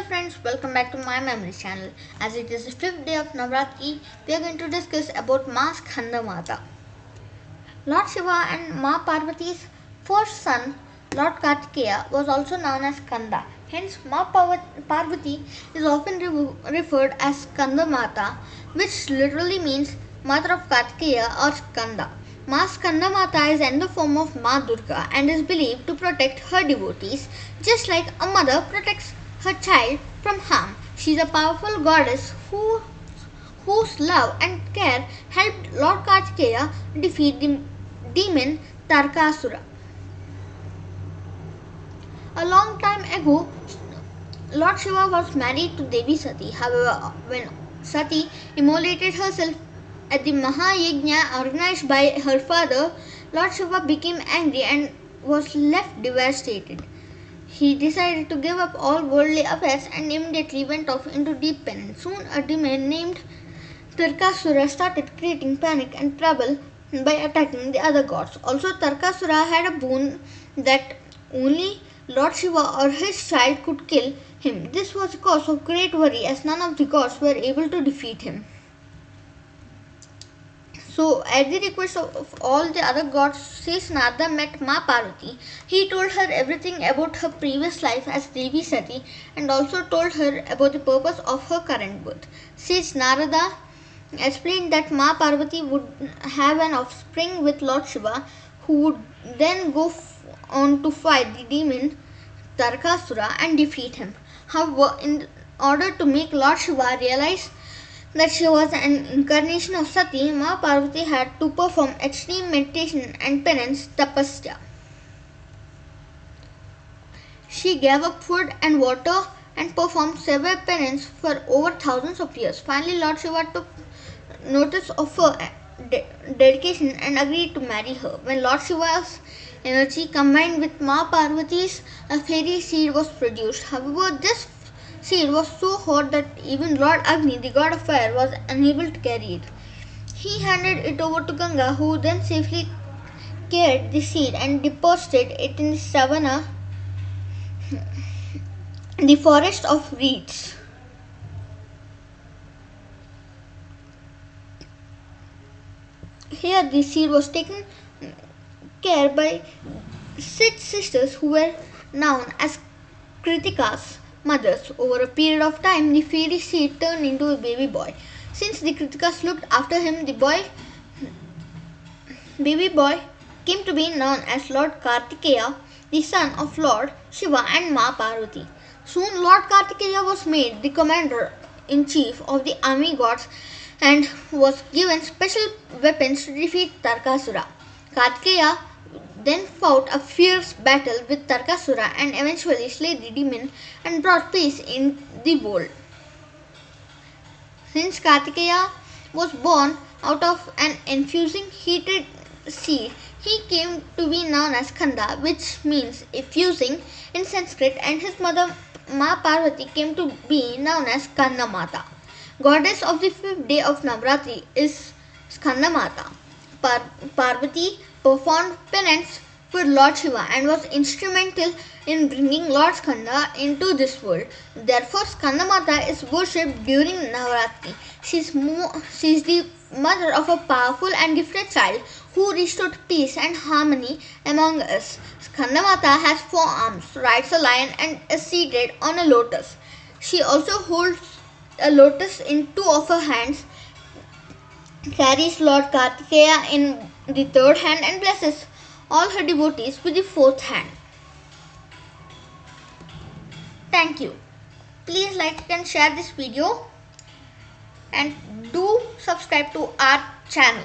friends, welcome back to my memory channel. As it is the 5th day of Navratri, we are going to discuss about Ma Skanda Mata. Lord Shiva and Ma Parvati's first son, Lord Kartikeya, was also known as Skanda. Hence, Ma Parvati is often referred as Skanda Mata, which literally means Mother of Kartikeya or Skanda. Ma Skanda Mata is in the form of Ma Durga and is believed to protect her devotees, just like a mother protects her child from harm. She is a powerful goddess whose love and care helped Lord Kartikeya defeat the demon Tarkasura. A long time ago, Lord Shiva was married to Devi Sati. However, when Sati immolated herself at the Mahayajna organized by her father, Lord Shiva became angry and was left devastated. He decided to give up all worldly affairs and immediately went off into deep penance. Soon a demon named Tarkasura started creating panic and trouble by attacking the other gods. Also, Tarkasura had a boon that only Lord Shiva or his child could kill him. This was a cause of great worry as none of the gods were able to defeat him. So, at the request of all the other gods, Sage Narada met Ma Parvati. He told her everything about her previous life as Devi Sati and also told her about the purpose of her current birth. Sage Narada explained that Ma Parvati would have an offspring with Lord Shiva, who would then go on to fight the demon Tarkasura and defeat him. However, in order to make Lord Shiva realize that she was an incarnation of Sati, Ma Parvati had to perform extreme meditation and penance, tapasya. She gave up food and water and performed severe penance for over thousands of years. Finally, Lord Shiva took notice of her dedication and agreed to marry her. When Lord Shiva's energy combined with Ma Parvati's, a fairy seed was produced. However, this seed was so hot that even Lord Agni, the god of fire, was unable to carry it. He handed it over to Ganga, who then safely carried the seed and deposited it in the savanna, the forest of reeds. Here the seed was taken care by 6 sisters who were known as Kritika's mothers. Over a period of time, the fairy seed turned into a baby boy. Since the Kritikas looked after him, the baby boy came to be known as Lord Kartikeya, the son of Lord Shiva and Ma Parvati. Soon Lord Kartikeya was made the commander-in-chief of the army gods and was given special weapons to defeat Tarkasura. Kartikeya then fought a fierce battle with Tarkasura and eventually slayed the demon and brought peace in the world. Since Kartikeya was born out of an infusing heated seed, he came to be known as Skanda, which means effusing in Sanskrit, and his mother Ma Parvati came to be known as Skanda Mata. Goddess of the 5th day of Navratri is Skanda Mata. Parvati performed penance for Lord Shiva and was instrumental in bringing Lord Skanda into this world. Therefore, Skanda Mata is worshipped during Navaratri. She is the mother of a powerful and gifted child who restored peace and harmony among us. Skanda Mata has 4 arms, rides a lion, and is seated on a lotus. She also holds a lotus in 2 of her hands, carries Lord Kartikeya in the 3rd hand, and blesses all her devotees with the 4th hand. Thank you. Please like and share this video and do subscribe to our channel.